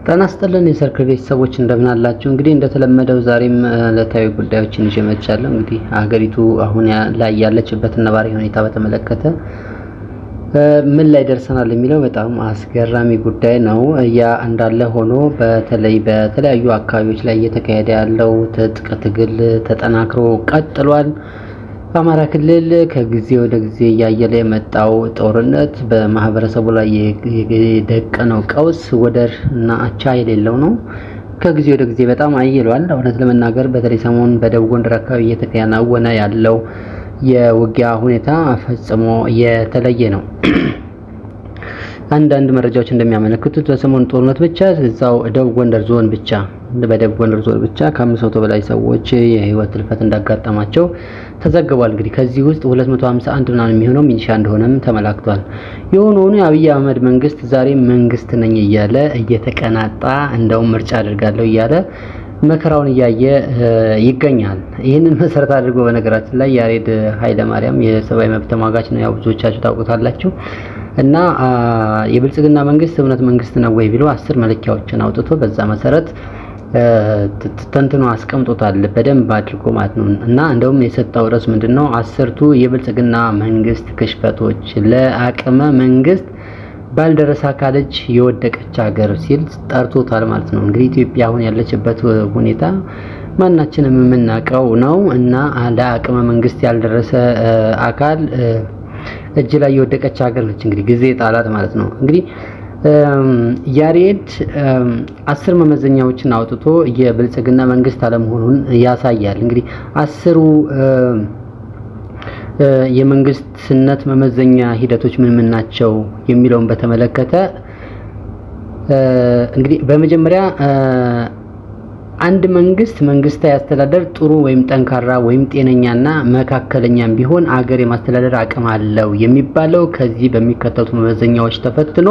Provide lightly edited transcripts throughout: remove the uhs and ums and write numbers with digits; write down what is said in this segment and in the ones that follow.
ጤና ይስጥልን የሰርክ ቤተሰቦች እንደምን አላችሁ? እንግዲህ እንደተለመደው ዛሬም ዕለታዊ ጉዳዮችን ይዤ መጥቻለሁ። እንግዲህ ሀገሪቱ አሁን ላይ ያለችበትን ነባራዊ ሁኔታ በተመለከተ ምን ላይ ደርሰናል የሚለው በጣም አስገራሚ ጉዳይ ነው። ያ እንዳለ ሆኖ በተለይ በተለያዩ አካባቢዎች ላይ እየተካሄደ ያለው ትጥቅ ትግል ተጠናክሮ ቀጥሏል። በአማራ ክልል ከጊዜ ወደ ጊዜ እያየለ የመጣው ጦርነት በማህበረሰቡ ላይ የደቀነው ቀውስ ወደር እና አቻ የሌለው ነው። ከጊዜ ወደ ጊዜ በጣም አይሏል። እውነት ለመናገር በተለይ ሰሞኑን በደቡብ ጎንደር አካባቢ እየተከናወነ ያለው የውጊያ ሁኔታ ፈጽሞ የተለየ ነው። አንዳንድ መረጃዎች እንደሚያመለክቱት በሰሞኑ ጦርነት ብቻ እዛው ደቡብ ጎንደር ዞን ብቻ ከ500 በላይ ሰዎች የህይወት ህልፈት እንዳጋጠማቸው ተዘግቧል። እንግዲህ ከዚህ ውስጥ 251 ምናምን የሚሆነው ሚሊሻ እንደሆነም ተመላክቷል። የሆነውን የአብይ አህመድ መንግስት ዛሬ መንግስት ነኝ እያለ እየተቀናጣ እንደውም ምርጫ አድርጋለሁ እያለ መከራውን እያየ ይገኛል። ይህንን መሰረት አድርጎ በነገራችን ላይ ያሬድ ኃይለማርያም የሰብአዊ መብት ተሟጋች ነው፣ ያው ብዙዎቻችሁ ታውቁታላችሁ። እና የብልጽግና መንግስት እውነት መንግስት ነው ወይ ብሎ 10 መለኪያዎችን አውጥቶ በዛ መሰረት ተንትኖ አስቀምጦታል በደንብ አድርጎ ማለት ነው። እና እንደውም የሰጠው ርዕስ ምንድነው? 10ቱ የብልጽግና መንግስት ክሽፈቶች ለአቅመ መንግስት ባልደረሳ ካለች የወደቀች ሀገር ሲል ጠርቶታል ማለት ነው። እንግዲህ ኢትዮጵያ አሁን ያለችበት ሁኔታ ማናችንም የምናውቀው ነው። እና ለአቅመ መንግስት ያልደረሰ አካል እጅ ላይ የወደቀች ሀገር ነች። እንግዲህ ጊዜ ጣላት ማለት ነው። እንግዲህ ያሬድ 10 መመዘኛዎችን አውጥቶ የብልጽግና መንግስት አለመሆኑን ያሳያል። እንግዲህ 10ሩ የመንግስትነት መመዘኛ ሂደቶች ምን ናቸው የሚለውን በተመለከተ እንግዲህ በመጀመሪያ አንድ መንግስታዊ አስተዳደር ጥሩ ወይም ጠንካራ ወይም ጤነኛና መካከለኛም ቢሆን አገር የማስተዳደር አቅም አለው የሚባለው ከዚህ በሚከተሉት መመዘኛዎች ተፈትኖ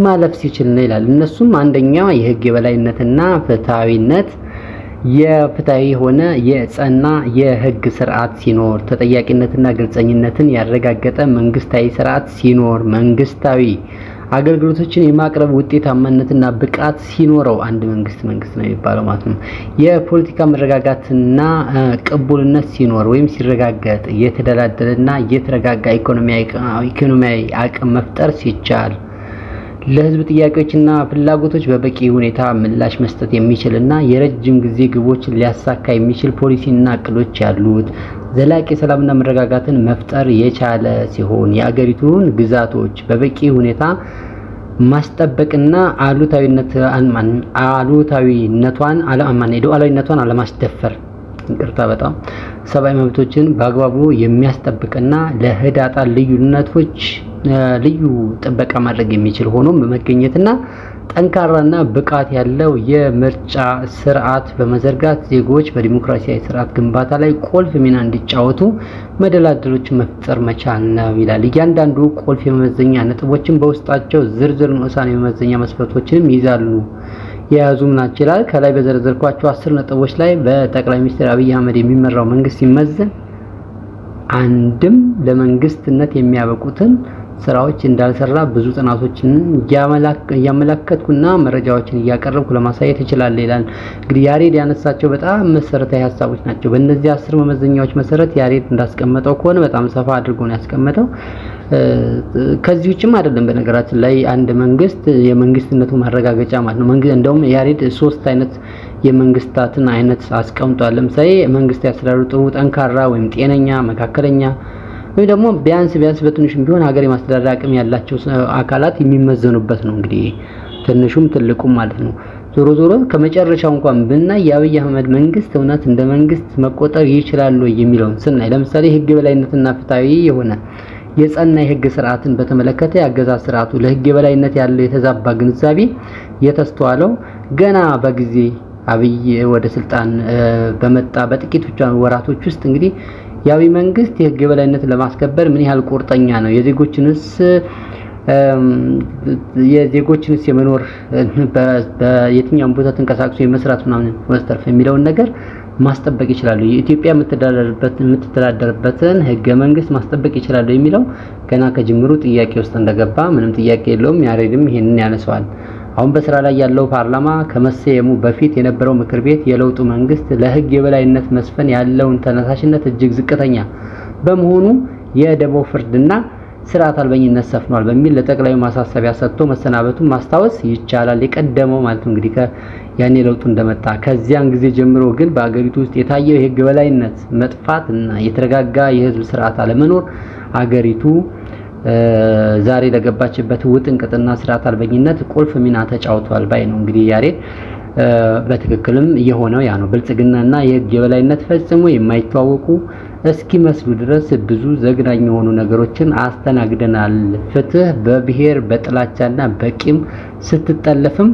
ማለፍ ሲችል ነው ይላል። እነሱም አንደኛው የህግ የበላይነትና ፍትሃዊነት፣ የፍትሃዊ የሆነ የጸና የህግ ስርዓት ሲኖር፣ ተጠያቂነትና ግልጸኝነትን ያረጋገጠ መንግስታዊ ስርዓት ሲኖር፣ መንግስታዊ አገልግሎቶችን የማቅረብ ውጤታማነትና ብቃት ሲኖረው አንድ መንግስት ነው የሚባለው ማለት ነው። የፖለቲካ መረጋጋትና ቅቡልነት ሲኖር ወይም ሲረጋገጥ፣ የተደላደለና የተረጋጋ ኢኮኖሚያዊ አቅም መፍጠር ሲቻል፣ ለህዝብ ጥያቄዎችና ፍላጎቶች በበቂ ሁኔታ ምላሽ መስጠት የሚችልና የረጅም ጊዜ ግቦችን ሊያሳካ የሚችል ፖሊሲና እቅዶች ያሉት፣ ዘላቂ ሰላምና መረጋጋትን መፍጠር የቻለ ሲሆን የአገሪቱን ግዛቶች በበቂ ሁኔታ ማስጠበቅና ሉዓላዊነቷን አለማስደፈር፣ በጣም ሰብአዊ መብቶችን በአግባቡ የሚያስጠብቅና ለህዳጣን ልዩነቶች ልዩ ጥበቃ ማድረግ የሚችል ሆኖ በመገኘትና ጠንካራና ብቃት ያለው የምርጫ ስርዓት በመዘርጋት ዜጎች በዲሞክራሲያዊ ስርዓት ግንባታ ላይ ቁልፍ ሚና እንዲጫወቱ መደላደሎችን መፍጠር መቻል ነው ይላል። እያንዳንዱ ቁልፍ የመመዘኛ ነጥቦችን በውስጣቸው ዝርዝር ንዑሳን የመመዘኛ መስፈርቶችንም የያዙም ናቸው ይላል። ከላይ በዘረዘርኳቸው 10 ነጥቦች ላይ በጠቅላይ ሚኒስትር አብይ አህመድ የሚመራው መንግስት ሲመዘን አንድም ለመንግስትነት የሚያበቁትን ስራዎች እንዳልሰራ ብዙ ጥናቶችን እያመለከትኩና መረጃዎችን እያቀረብኩ ለማሳየት ይችላል ይላል። እንግዲህ ያሬድ ያነሳቸው በጣም መሰረታዊ ሀሳቦች ናቸው። በእነዚህ 10 መመዘኛዎች መሰረት ያሬድ እንዳስቀመጠው ከሆነ በጣም ሰፋ አድርጎ ነው ያስቀመጠው። ከዚህ ውጭም አይደለም። በነገራችን ላይ አንድ መንግስት የመንግስትነቱ ማረጋገጫ ማለት ነው። እንደውም ያሬድ 3 አይነት የመንግስታትን አይነት አስቀምጧል። ለምሳሌ መንግስት ያስተዳደሩ ጥሩ፣ ጠንካራ ወይም ጤነኛ፣ መካከለኛ ወይ ደግሞ ቢያንስ በትንሹም ቢሆን ሀገር የማስተዳደር አቅም ያላቸው አካላት የሚመዘኑበት ነው። እንግዲህ ትንሹም ትልቁም ማለት ነው። ዞሮ ከመጨረሻው እንኳን ብናይ የአብይ አህመድ መንግስት እውነት እንደ መንግስት መቆጠር ይችላል የሚለውን ስናይ ለምሳሌ ህግ የበላይነትና ፍትሃዊ የሆነ የጸና የህግ ስርዓትን በተመለከተ የአገዛዝ ስርዓቱ ለህግ የበላይነት ያለው የተዛባ ግንዛቤ የተስተዋለው ገና በጊዜ አብይ ወደ ስልጣን በመጣ በጥቂት ወራቶች ውስጥ እንግዲህ የአብይ መንግስት የህግ የበላይነትን ለማስከበር ምን ያህል ቁርጠኛ ነው፣ የዜጎችንስ የመኖር በየትኛውም ቦታ ተንቀሳቅሶ የመስራት ምናምን ወስተርፍ የሚለውን ነገር ማስጠበቅ ይችላሉ፣ የኢትዮጵያ የምትተዳደርበትን ህገ መንግስት ማስጠበቅ ይችላሉ የሚለው ገና ከጅምሩ ጥያቄ ውስጥ እንደገባ ምንም ጥያቄ የለውም። ያሬድም ይሄንን ያነሳዋል። አሁን በስራ ላይ ያለው ፓርላማ ከመሰየሙ በፊት የነበረው ምክር ቤት የለውጡ መንግስት ለህግ የበላይነት መስፈን ያለውን ተነሳሽነት እጅግ ዝቅተኛ በመሆኑ የደቦ ፍርድና ስርዓት አልበኝነት ሰፍኗል በሚል ለጠቅላዩ ማሳሰቢያ ሰጥቶ መሰናበቱን ማስታወስ ይቻላል። የቀደመው ማለት ነው እንግዲህ ያኔ ለውጡ እንደመጣ ከዚያን ጊዜ ጀምሮ ግን በአገሪቱ ውስጥ የታየው የህግ የበላይነት መጥፋት እና የተረጋጋ የህዝብ ስርዓት አለመኖር አገሪቱ ዛሬ ለገባችበት ውጥንቅጥና ስርዓት አልበኝነት ቁልፍ ሚና ተጫውቷል ባይ ነው እንግዲህ ያሬድ። በትክክልም የሆነው ያ ነው። ብልጽግናና የህግ የበላይነት ፈጽሞ የማይተዋወቁ እስኪመስሉ ድረስ ብዙ ዘግናኝ የሆኑ ነገሮችን አስተናግደናል። ፍትህ በብሔር በጥላቻና በቂም ስትጠለፍም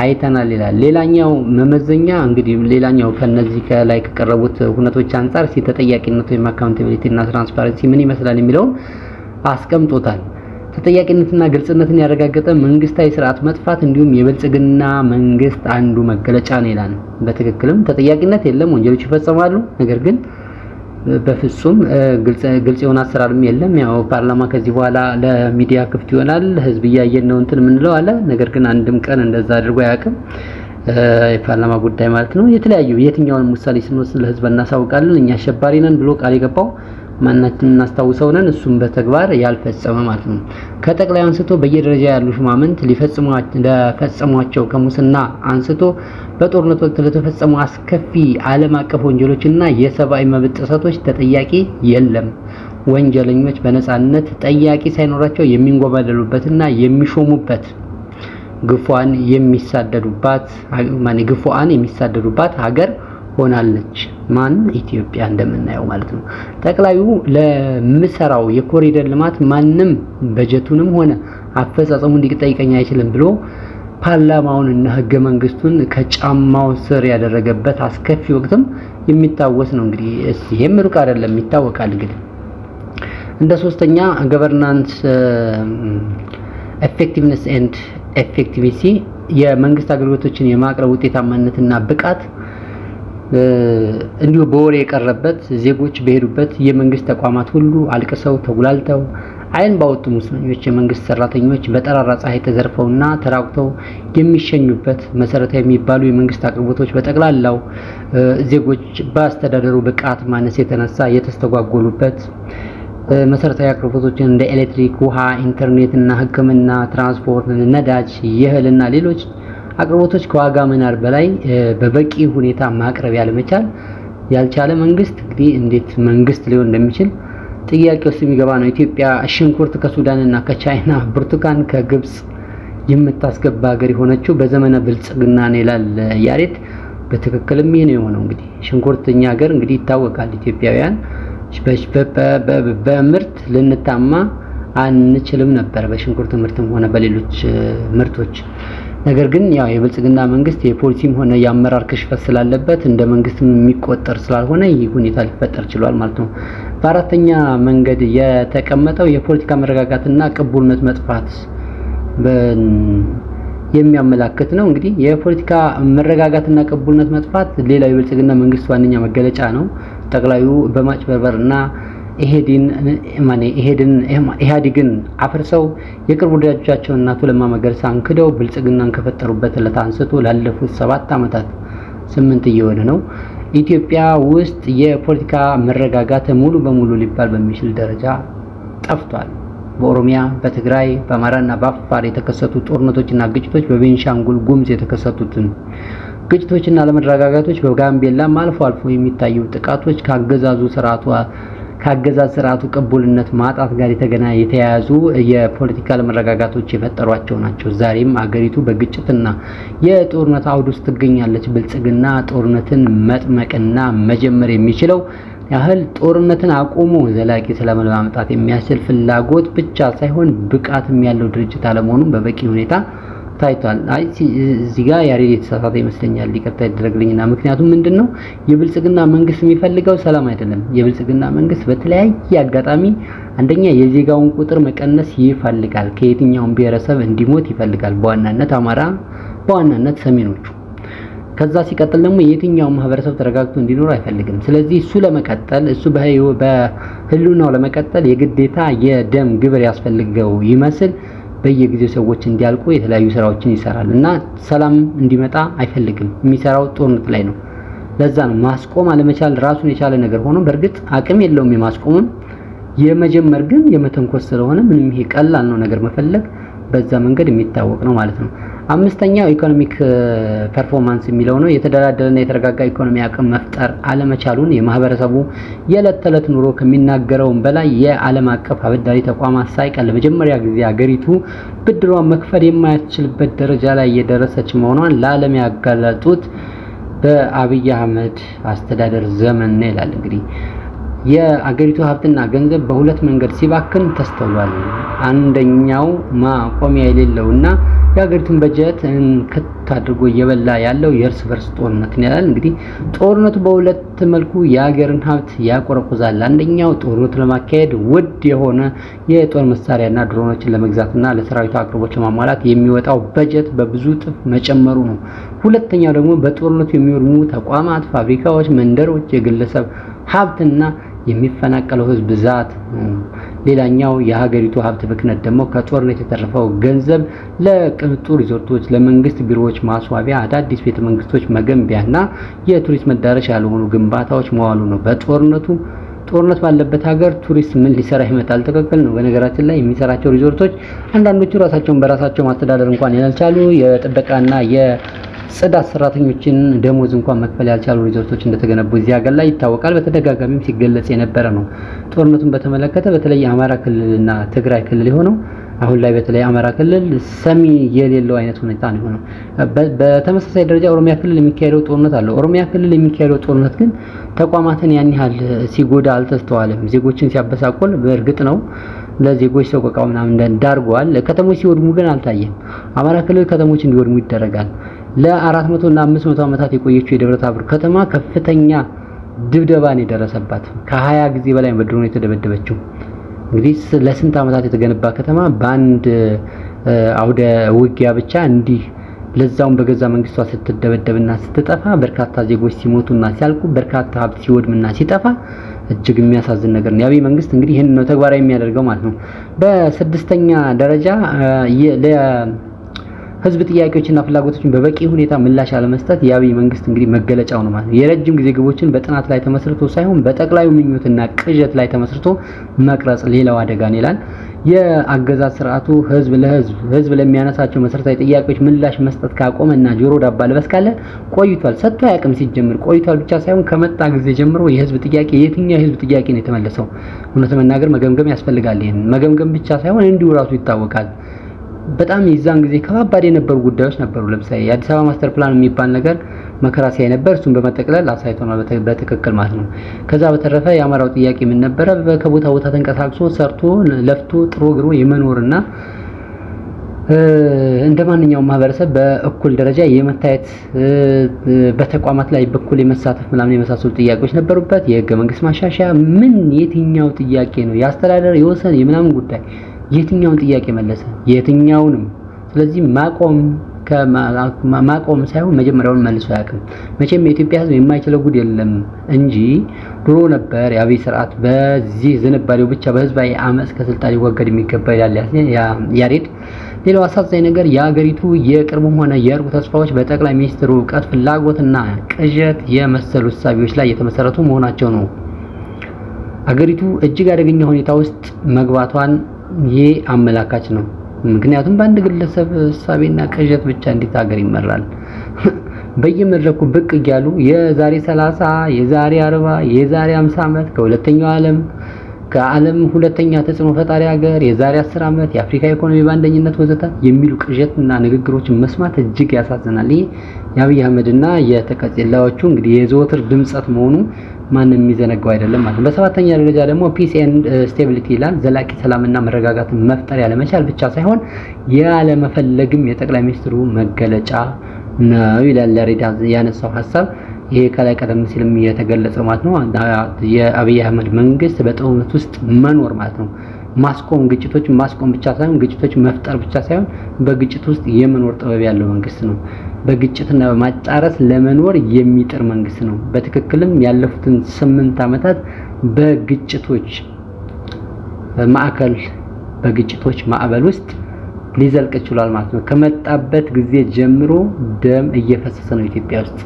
አይተናል ይላል። ሌላኛው መመዘኛ እንግዲህ ሌላኛው ከነዚህ ከላይ ከቀረቡት ሁነቶች አንፃር ተጠያቂነት ወይም አካውንታቢሊቲ እና ትራንስፓረንሲ ምን ይመስላል የሚለውን አስቀምጦታል። ተጠያቂነትና ግልጽነትን ያረጋገጠ መንግስታዊ ስርዓት መጥፋት እንዲሁም የብልጽግና መንግስት አንዱ መገለጫ ነው ይላል። በትክክልም ተጠያቂነት የለም፣ ወንጀሎች ይፈጸማሉ። ነገር ግን በፍጹም ግልጽ የሆነ አሰራርም የለም። ያው ፓርላማ ከዚህ በኋላ ለሚዲያ ክፍት ይሆናል፣ ህዝብ እያየን ነው እንትን የምንለው አለ። ነገር ግን አንድም ቀን እንደዛ አድርጎ አያውቅም። የፓርላማ ጉዳይ ማለት ነው። የተለያዩ የትኛውንም ውሳኔ ስንወስድ ለህዝብ እናሳውቃለን፣ እኛ አሸባሪ ነን ብሎ ቃል የገባው ማናችንን እናስታውሰው ነን፣ እሱም በተግባር ያልፈጸመ ማለት ነው። ከጠቅላይ አንስቶ በየደረጃ ያሉ ሹማምንት ለፈጸሟቸው ከሙስና አንስቶ በጦርነት ወቅት ለተፈጸሙ አስከፊ ዓለም አቀፍ ወንጀሎችና የሰብአዊ መብት ጥሰቶች ተጠያቂ የለም። ወንጀለኞች በነፃነት ጠያቂ ሳይኖራቸው የሚንጎባለሉበትና የሚሾሙበት ግፉአን የሚሳደዱባት ሀገር ሆናለች። ማን? ኢትዮጵያ እንደምናየው ማለት ነው። ጠቅላዩ ለምሰራው የኮሪደር ልማት ማንም በጀቱንም ሆነ አፈጻጸሙ እንዲጠይቀኝ አይችልም ብሎ ፓርላማውን እና ህገ መንግስቱን ከጫማው ስር ያደረገበት አስከፊ ወቅትም የሚታወስ ነው። እንግዲህ ይሄም ሩቅ አይደለም፣ ይታወቃል። እንግዲህ እንደ ሶስተኛ ገቨርናንስ ኤፌክቲቭነስ ኤንድ ኤፌክቲቪቲ የመንግስት አገልግሎቶችን የማቅረብ ውጤታማነትና ብቃት እንዲሁ በወሬ የቀረበት ዜጎች በሄዱበት የመንግስት ተቋማት ሁሉ አልቅሰው ተጉላልተው አይን ባወጡ ሙስሊሞች የመንግስት ሰራተኞች በጠራራ ፀሐይ ተዘርፈውና ተራቁተው የሚሸኙበት መሰረታዊ የሚባሉ የመንግስት አቅርቦቶች በጠቅላላው ዜጎች በአስተዳደሩ ብቃት ማነስ የተነሳ የተስተጓጎሉበት መሰረታዊ አቅርቦቶችን እንደ ኤሌክትሪክ፣ ውሃ፣ ኢንተርኔት እና ሕክምና፣ ትራንስፖርት፣ ነዳጅ፣ የእህልና ሌሎች አቅርቦቶች ከዋጋ መናር በላይ በበቂ ሁኔታ ማቅረብ ያልቻለ መንግስት እንግዲህ እንዴት መንግስት ሊሆን እንደሚችል ጥያቄ ውስጥ የሚገባ ነው። ኢትዮጵያ ሽንኩርት ከሱዳን እና ከቻይና፣ ብርቱካን ከግብጽ የምታስገባ ሀገር የሆነችው በዘመነ ብልጽግና ነው ይላል ያሬድ። በትክክልም ይሄ ነው የሆነው። እንግዲህ ሽንኩርት እኛ ሀገር እንግዲህ ይታወቃል፣ ኢትዮጵያውያን በምርት ልንታማ አንችልም ነበር፣ በሽንኩርት ምርትም ሆነ በሌሎች ምርቶች። ነገር ግን ያው የብልጽግና መንግስት የፖሊሲም ሆነ የአመራር ክሽፈት ስላለበት እንደ መንግስትም የሚቆጠር ስላልሆነ ይህ ሁኔታ ሊፈጠር ችሏል ማለት ነው። በአራተኛ መንገድ የተቀመጠው የፖለቲካ መረጋጋትና ቅቡልነት መጥፋት የሚያመላክት ነው። እንግዲህ የፖለቲካ መረጋጋትና ቅቡልነት መጥፋት ሌላው የብልጽግና መንግስት ዋነኛ መገለጫ ነው። ጠቅላዩ በማጭበርበርና ኢህአዴግን አፍርሰው የቅርብ ወዳጆቻቸውን አቶ ለማ መገርሳን ክደው ብልጽግናን ከፈጠሩበት ዕለት አንስቶ ላለፉት 7 ዓመታት 8 እየሆነ ነው። ኢትዮጵያ ውስጥ የፖለቲካ መረጋጋት ሙሉ በሙሉ ሊባል በሚችል ደረጃ ጠፍቷል። በኦሮሚያ፣ በትግራይ፣ በአማራና በአፋር የተከሰቱ ጦርነቶችና ግጭቶች፣ በቤንሻንጉል ጉሙዝ የተከሰቱትን ግጭቶችና አለመረጋጋቶች፣ በጋምቤላም አልፎ አልፎ የሚታዩ ጥቃቶች ከአገዛዝ ስርዓቱ ቅቡልነት ማጣት ጋር የተያያዙ የፖለቲካ አለመረጋጋቶች የፈጠሯቸው ናቸው። ዛሬም አገሪቱ በግጭትና የጦርነት አውድ ውስጥ ትገኛለች። ብልጽግና ጦርነትን መጥመቅና መጀመር የሚችለው ያህል ጦርነትን አቁሞ ዘላቂ ሰላም ለማምጣት የሚያስችል ፍላጎት ብቻ ሳይሆን ብቃትም ያለው ድርጅት አለመሆኑን በበቂ ሁኔታ ታይቷል። እዚህ ጋር ያሬድ የተሳሳተ ይመስለኛል፣ ይቅርታ ይደረግልኝና ምክንያቱም ምንድነው የብልጽግና መንግስት የሚፈልገው ሰላም አይደለም። የብልጽግና መንግስት በተለያየ አጋጣሚ አንደኛ የዜጋውን ቁጥር መቀነስ ይፈልጋል፣ ከየትኛውም ብሔረሰብ እንዲሞት ይፈልጋል፣ በዋናነት አማራ፣ በዋናነት ሰሜኖቹ። ከዛ ሲቀጥል ደግሞ የትኛው ማህበረሰብ ተረጋግቶ እንዲኖር አይፈልግም። ስለዚህ እሱ ለመቀጠል በህልውናው ለመቀጠል የግዴታ የደም ግብር ያስፈልገው ይመስል በየጊዜው ሰዎች እንዲያልቁ የተለያዩ ስራዎችን ይሰራል እና ሰላም እንዲመጣ አይፈልግም። የሚሰራው ጦርነት ላይ ነው። ለዛ ነው ማስቆም አለመቻል ራሱን የቻለ ነገር ሆኖ በእርግጥ አቅም የለውም የማስቆምም የመጀመር ግን የመተንኮስ ስለሆነ ምንም ይሄ ቀላል ነው ነገር መፈለግ በዛ መንገድ የሚታወቅ ነው ማለት ነው። አምስተኛው ኢኮኖሚክ ፐርፎርማንስ የሚለው ነው። የተደላደለና የተረጋጋ ኢኮኖሚ አቅም መፍጠር አለመቻሉን የማህበረሰቡ የዕለት ተዕለት ኑሮ ከሚናገረው በላይ የዓለም አቀፍ አበዳሪ ተቋማት ሳይቀር ለመጀመሪያ ጊዜ ሀገሪቱ ብድሯን መክፈል የማያስችልበት ደረጃ ላይ የደረሰች መሆኗን ለዓለም ያጋለጡት በአብይ አህመድ አስተዳደር ዘመን ነው ይላል። እንግዲህ የአገሪቱ ሀብትና ገንዘብ በሁለት መንገድ ሲባክን ተስተውሏል። አንደኛው ማቆሚያ የሌለውና የሀገሪቱን በጀት እንክት አድርጎ እየበላ ያለው የእርስ በርስ ጦርነት ነው ይላል። እንግዲህ ጦርነቱ በሁለት መልኩ የሀገርን ሀብት ያቆረቁዛል። አንደኛው ጦርነቱ ለማካሄድ ውድ የሆነ የጦር መሳሪያና ድሮኖችን ለመግዛትና ለሰራዊቱ አቅርቦት ለማሟላት የሚወጣው በጀት በብዙ እጥፍ መጨመሩ ነው። ሁለተኛው ደግሞ በጦርነቱ የሚወድሙ ተቋማት፣ ፋብሪካዎች፣ መንደሮች፣ የግለሰብ ሀብትና የሚፈናቀለው ህዝብ ብዛት። ሌላኛው የሀገሪቱ ሀብት ብክነት ደግሞ ከጦርነት የተረፈው ገንዘብ ለቅንጡ ሪዞርቶች፣ ለመንግስት ቢሮዎች ማስዋቢያ፣ አዳዲስ ቤተ መንግስቶች መገንቢያና የቱሪስት መዳረሻ ያልሆኑ ግንባታዎች መዋሉ ነው። ጦርነት ባለበት ሀገር ቱሪስት ምን ሊሰራ ይመጣል? ትክክል ነው። በነገራችን ላይ የሚሰራቸው ሪዞርቶች አንዳንዶቹ ራሳቸውን በራሳቸው ማስተዳደር እንኳን ያልቻሉ የጥበቃና ጽዳት ሰራተኞችን ደሞዝ እንኳን መክፈል ያልቻሉ ሪዞርቶች እንደተገነቡ እዚህ ሀገር ላይ ይታወቃል። በተደጋጋሚም ሲገለጽ የነበረ ነው። ጦርነቱን በተመለከተ በተለይ አማራ ክልልና ትግራይ ክልል የሆነው አሁን ላይ በተለይ አማራ ክልል ሰሚ የሌለው አይነት ሁኔታ ነው የሆነው። በተመሳሳይ ደረጃ ኦሮሚያ ክልል የሚካሄደው ጦርነት አለ። ኦሮሚያ ክልል የሚካሄደው ጦርነት ግን ተቋማትን ያን ያህል ሲጎዳ አልተስተዋለም። ዜጎችን ሲያበሳቆል በእርግጥ ነው ለዜጎች ሰቆቃው ምናምን ዳርጓል። ከተሞች ሲወድሙ ግን አልታየም። አማራ ክልል ከተሞች እንዲወድሙ ይደረጋል። ለ400 እና 500 ዓመታት የቆየችው የደብረ ታቦር ከተማ ከፍተኛ ድብደባን የደረሰባት ከ20 ጊዜ በላይ በድሮን የተደበደበችው እንግዲህ ለስንት ዓመታት የተገነባ ከተማ በአንድ አውደ ውጊያ ብቻ እንዲህ ለዛውም በገዛ መንግስቷ ስትደበደብና ስትጠፋ በርካታ ዜጎች ሲሞቱና ሲያልቁ በርካታ ሀብት ሲወድምና ሲጠፋ እጅግ የሚያሳዝን ነገር ነው። የአብይ መንግስት እንግዲህ ይሄን ነው ተግባራዊ የሚያደርገው ማለት ነው። በስድስተኛ ደረጃ ህዝብ ጥያቄዎችና ፍላጎቶችን በበቂ ሁኔታ ምላሽ አለመስጠት የአብይ መንግስት እንግዲህ መገለጫው ነው ማለት ነው። የረጅም ጊዜ ግቦችን በጥናት ላይ ተመስርቶ ሳይሆን በጠቅላዩ ምኞትና ቅዠት ላይ ተመስርቶ መቅረጽ ሌላው አደጋ ነው ይላል። የአገዛዝ ስርዓቱ ህዝብ ለሚያነሳቸው መሰረታዊ ጥያቄዎች ምላሽ መስጠት ካቆመና ጆሮ ዳባ ልበስ ካለ ቆይቷል። ሰጥቶ አያውቅም። ሲጀምር ቆይቷል ብቻ ሳይሆን ከመጣ ጊዜ ጀምሮ የህዝብ ጥያቄ የትኛው የህዝብ ጥያቄ ነው የተመለሰው? እውነት መናገር መገምገም ያስፈልጋል። ይሄን መገምገም ብቻ ሳይሆን እንዲሁ ራሱ ይታወቃል። በጣም የዛን ጊዜ ከባባድ የነበሩ ጉዳዮች ነበሩ። ለምሳሌ የአዲስ አበባ ማስተር ፕላን የሚባል ነገር መከራ ሲያይ ነበር። እሱን በመጠቅለል አሳይቶናል በትክክል ማለት ነው። ከዛ በተረፈ የአማራው ጥያቄ ምን ነበረ? ከቦታ ቦታ ተንቀሳቅሶ ሰርቶ ለፍቶ ጥሮ ግሮ የመኖርና እንደ ማንኛውም ማህበረሰብ በእኩል ደረጃ የመታየት በተቋማት ላይ በኩል የመሳተፍ ምናምን የመሳሰሉ ጥያቄዎች ነበሩበት። የህገ መንግስት ማሻሻያ ምን የትኛው ጥያቄ ነው? የአስተዳደር የወሰን የምናምን ጉዳይ የትኛውን ጥያቄ መለሰ? የትኛውንም። ስለዚህ ማቆም ሳይሆን መጀመሪያውን መልሶ አያውቅም። መቼም የኢትዮጵያ ህዝብ የማይችለው ጉድ የለም እንጂ ድሮ ነበር የአብይ ስርዓት በዚህ ዝንባሌው ብቻ በህዝባዊ አመጽ ከስልጣን ሊወገድ የሚገባ ይላል ያሬድ። ሌላው አሳዛኝ ነገር የአገሪቱ የቅርቡም ሆነ የሩቅ ተስፋዎች በጠቅላይ ሚኒስትሩ እውቀት፣ ፍላጎትና ቅዠት የመሰሉ እሳቤዎች ላይ የተመሰረቱ መሆናቸው ነው። አገሪቱ እጅግ አደገኛ ሁኔታ ውስጥ መግባቷን ይሄ አመላካች ነው። ምክንያቱም በአንድ ግለሰብ እሳቤና ቅዠት ብቻ እንዴት ሀገር ይመራል? በየመድረኩ ብቅ እያሉ የዛሬ 30 የዛሬ 40 የዛሬ 50 ዓመት ከዓለም ሁለተኛ ተጽዕኖ ፈጣሪ ሀገር የዛሬ 10 ዓመት የአፍሪካ ኢኮኖሚ በአንደኝነት ወዘተ የሚሉ ቅዠትና ንግግሮችን መስማት እጅግ ያሳዝናል። ይሄ የአብይ አህመድና የተቀጽላዎቹ እንግዲህ የዘወትር ድምጸት መሆኑ ማንም የሚዘነጋው አይደለም ማለት ነው። በሰባተኛ ደረጃ ደግሞ ፒስ ኤንድ ስቴቢሊቲ ይላል። ዘላቂ ሰላምና መረጋጋትን መፍጠር ያለመቻል ብቻ ሳይሆን ያለመፈለግም የጠቅላይ ሚኒስትሩ መገለጫ ነው ይላል ያሬድ ያነሳው ሐሳብ። ይሄ ከላይ ቀደም ሲልም የተገለጸው ማለት ነው። የአብይ አህመድ መንግስት በጦርነት ውስጥ መኖር ማለት ነው። ግጭቶችን ማስቆም ብቻ ሳይሆን ግጭቶችን መፍጠር ብቻ ሳይሆን በግጭት ውስጥ የመኖር ጥበብ ያለው መንግስት ነው። በግጭትና በማጫረስ ለመኖር የሚጥር መንግስት ነው። በትክክልም ያለፉትን 8 ዓመታት በግጭቶች ማዕበል ውስጥ ሊዘልቅ ይችላል ማለት ነው። ከመጣበት ጊዜ ጀምሮ ደም እየፈሰሰ ነው ኢትዮጵያ ውስጥ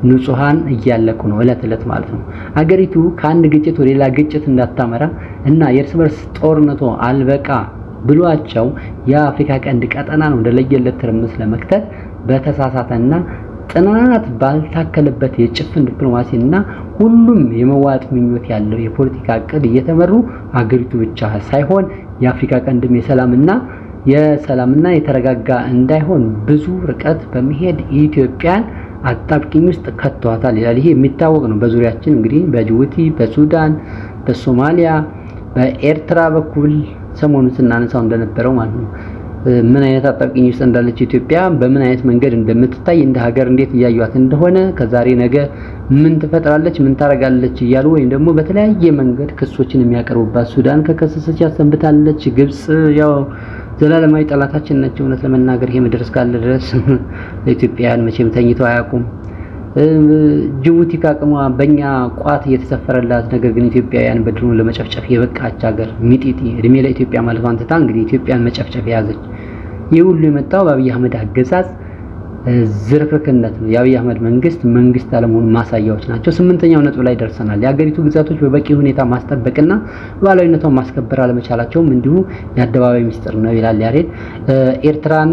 ንጹሃን እያለቁ ነው እለት ማለት ነው። አገሪቱ ከአንድ ግጭት ወደ ሌላ ግጭት እንዳታመራ እና የእርስ በርስ ጦርነቱ አልበቃ ብሏቸው የአፍሪካ ቀንድ ቀጠና ነው እንደለየለት ትርምስ ለመክተት በተሳሳተና ጥናት ባልታከለበት የጭፍን ዲፕሎማሲና ሁሉም የመዋጥ ምኞት ያለው የፖለቲካ ዕቅድ እየተመሩ አገሪቱ ብቻ ሳይሆን የአፍሪካ ቀንድም የሰላምና የተረጋጋ እንዳይሆን ብዙ ርቀት በመሄድ ኢትዮጵያን አጣብቂኝ ውስጥ ከተዋታል ይላል። ይሄ የሚታወቅ ነው። በዙሪያችን እንግዲህ በጅቡቲ፣ በሱዳን፣ በሶማሊያ፣ በኤርትራ በኩል ሰሞኑን ስናነሳው እንደነበረው ማለት ነው ምን አይነት አጣብቂኝ ውስጥ እንዳለች ኢትዮጵያ በምን አይነት መንገድ እንደምትታይ እንደ ሀገር እንዴት እያዩት እንደሆነ ከዛሬ ነገ ምን ትፈጥራለች ምን ታረጋለች እያሉ ወይም ደግሞ በተለያየ መንገድ ክሶችን የሚያቀርቡባት ሱዳን ከከሰሰች ያሰንብታለች። ግብጽ ያው ዘላለማዊ ጠላታችን ነች። እውነት ለመናገር ይሄ ምድር እስካለ ድረስ ለኢትዮጵያውያን መቼም ተኝተው አያውቁም። ጅቡቲ ካቅሟ በእኛ ቋት እየተሰፈረላት ነገር ግን ኢትዮጵያውያን በድሮን ለመጨፍጨፍ የበቃች ሀገር ሚጢጢ እድሜ ለኢትዮጵያ ማለቷን ትታ እንግዲህ ኢትዮጵያን መጨፍጨፍ የያዘች። ይህ ሁሉ የመጣው በአብይ አህመድ አገዛዝ ዝርክርክነት ነው። የአብይ አህመድ መንግስት አለመሆኑ ማሳያዎች ናቸው። 8ኛው ነጥብ ላይ ደርሰናል። የሀገሪቱ ግዛቶች በበቂ ሁኔታ ማስጠበቅና ሉዓላዊነቷን ማስከበር አለመቻላቸውም እንዲሁ የአደባባይ ሚስጥር ነው ይላል ያሬድ። ኤርትራን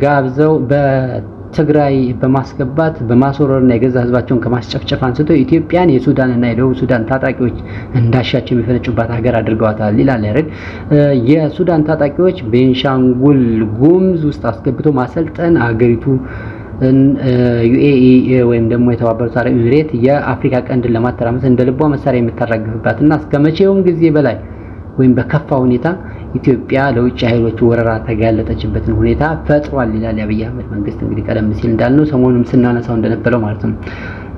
ጋብዘው በትግራይ በማስገባት በማስወረርና የገዛ ህዝባቸውን ከማስጨፍጨፍ አንስቶ ኢትዮጵያን የሱዳንና የደቡብ ሱዳን ታጣቂዎች እንዳሻቸው የሚፈነጩባት ሀገር አድርገዋታል ይላል ያሬድ። የሱዳን ታጣቂዎች ቤንሻንጉል ጉሙዝ ውስጥ አስገብቶ ማሰልጠን አገሪቱ ዩኤኢ ወይም ደግሞ የተባበሩት አረብ ኤሚሬት የአፍሪካ ቀንድን ለማተራመስ እንደ ልቧ መሳሪያ የምታራግፍባትና እስከመቼውም ጊዜ በላይ ወይም በከፋ ሁኔታ ኢትዮጵያ ለውጭ ኃይሎች ወረራ ተጋለጠችበትን ሁኔታ ፈጥሯል ይላል የአብይ አህመድ መንግስት። እንግዲህ ቀደም ሲል እንዳልነው ሰሞኑን ስናነሳው እንደነበረው ማለት ነው።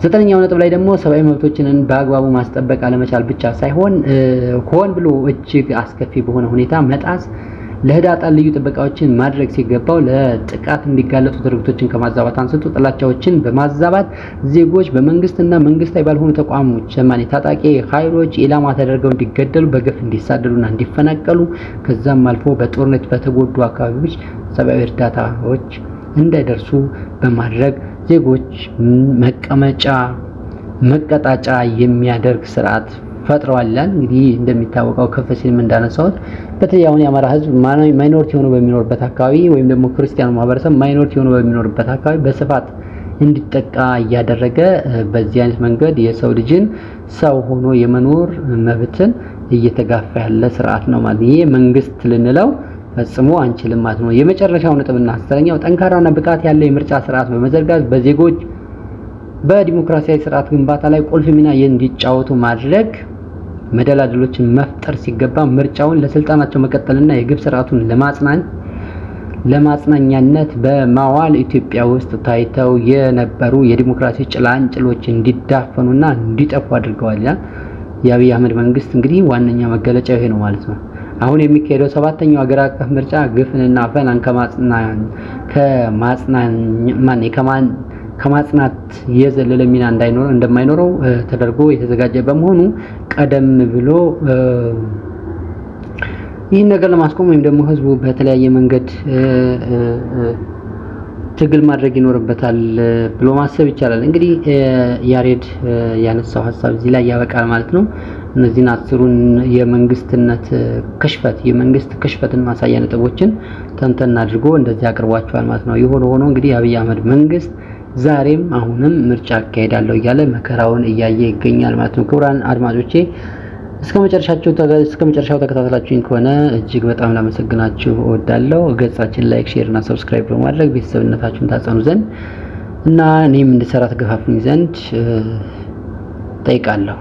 9ኛው ነጥብ ላይ ደግሞ ሰብአዊ መብቶችን በአግባቡ ማስጠበቅ አለመቻል ብቻ ሳይሆን ሆን ብሎ እጅግ አስከፊ በሆነ ሁኔታ መጣስ፣ ለህዳጣን ልዩ ጥበቃዎችን ማድረግ ሲገባው ለጥቃት እንዲጋለጡ ድርጊቶችን ከማዛባት አንስቶ ጥላቻዎችን በማዛባት ዜጎች በመንግስትና መንግስታዊ ባልሆኑ ተቋሞች ታጣቂ ኃይሎች ኢላማ ተደርገው እንዲገደሉ፣ በገፍ እንዲሳደዱና እንዲፈናቀሉ ከዛም አልፎ በጦርነት በተጎዱ አካባቢዎች ሰብአዊ እርዳታዎች እንዳይደርሱ በማድረግ ዜጎች መቀጣጫ የሚያደርግ ስርዓት ፈጥረዋል ይላል። እንግዲህ እንደሚታወቀው ከፍ ሲልም እንዳነሳሁት በተለይ አሁን የአማራ ህዝብ ማይኖሪቲ ሆኖ በሚኖርበት አካባቢ ወይም ደግሞ ክርስቲያኑ ማህበረሰብ ማይኖሪቲ ሆኖ በሚኖርበት አካባቢ በስፋት እንዲጠቃ እያደረገ በዚህ አይነት መንገድ የሰው ልጅን ሰው ሆኖ የመኖር መብትን እየተጋፋ ያለ ስርዓት ነው ማለት ይሄ መንግስት ልንለው ፈጽሞ አንችልም ማለት ነው። የመጨረሻው ነጥብና 10ኛው ጠንካራና ብቃት ያለው የምርጫ ስርዓት በመዘርጋት በዜጎች በዲሞክራሲያዊ ስርዓት ግንባታ ላይ ቁልፍ ሚና እንዲጫወቱ ማድረግ፣ መደላድሎችን መፍጠር ሲገባ ምርጫውን ለስልጣናቸው መቀጠልና የግብ ስርዓቱን ለማጽናኛነት በማዋል ኢትዮጵያ ውስጥ ታይተው የነበሩ የዲሞክራሲ ጭላንጭሎች እንዲዳፈኑና እንዲጠፉ አድርገዋል። የአብይ አህመድ መንግስት እንግዲህ ዋነኛ መገለጫው ይሄ ነው ማለት ነው። አሁን የሚካሄደው 7ኛው ሀገር አቀፍ ምርጫ ግፍንና አፈናን ከማጽናት የዘለለ ሚና እንደማይኖረው ተደርጎ የተዘጋጀ በመሆኑ ቀደም ብሎ ይህን ነገር ለማስቆም ወይም ደግሞ ህዝቡ በተለያየ መንገድ ትግል ማድረግ ይኖርበታል ብሎ ማሰብ ይቻላል። እንግዲህ ያሬድ ያነሳው ሐሳብ እዚህ ላይ ያበቃል ማለት ነው። እነዚህን 10ሩን የመንግስት ክሽፈትን ማሳያ ነጥቦችን ተንተን አድርጎ እንደዚህ አቅርቧቸዋል ማለት ነው። የሆነ ሆኖ እንግዲህ አብይ አህመድ መንግስት ዛሬም አሁንም ምርጫ አካሄዳለሁ እያለ መከራውን እያየ ይገኛል ማለት ነው። ክቡራን አድማጮቼ እስከ መጨረሻው ተከታተላችሁኝ ከሆነ እጅግ በጣም ላመሰግናችሁ እወዳለሁ። ገጻችን ላይክ፣ ሼር እና ሰብስክራይብ በማድረግ ቤተሰብነታችሁን ታጸኑ ዘንድ እና እኔም እንድሰራ ተገፋፉኝ ዘንድ ጠይቃለሁ።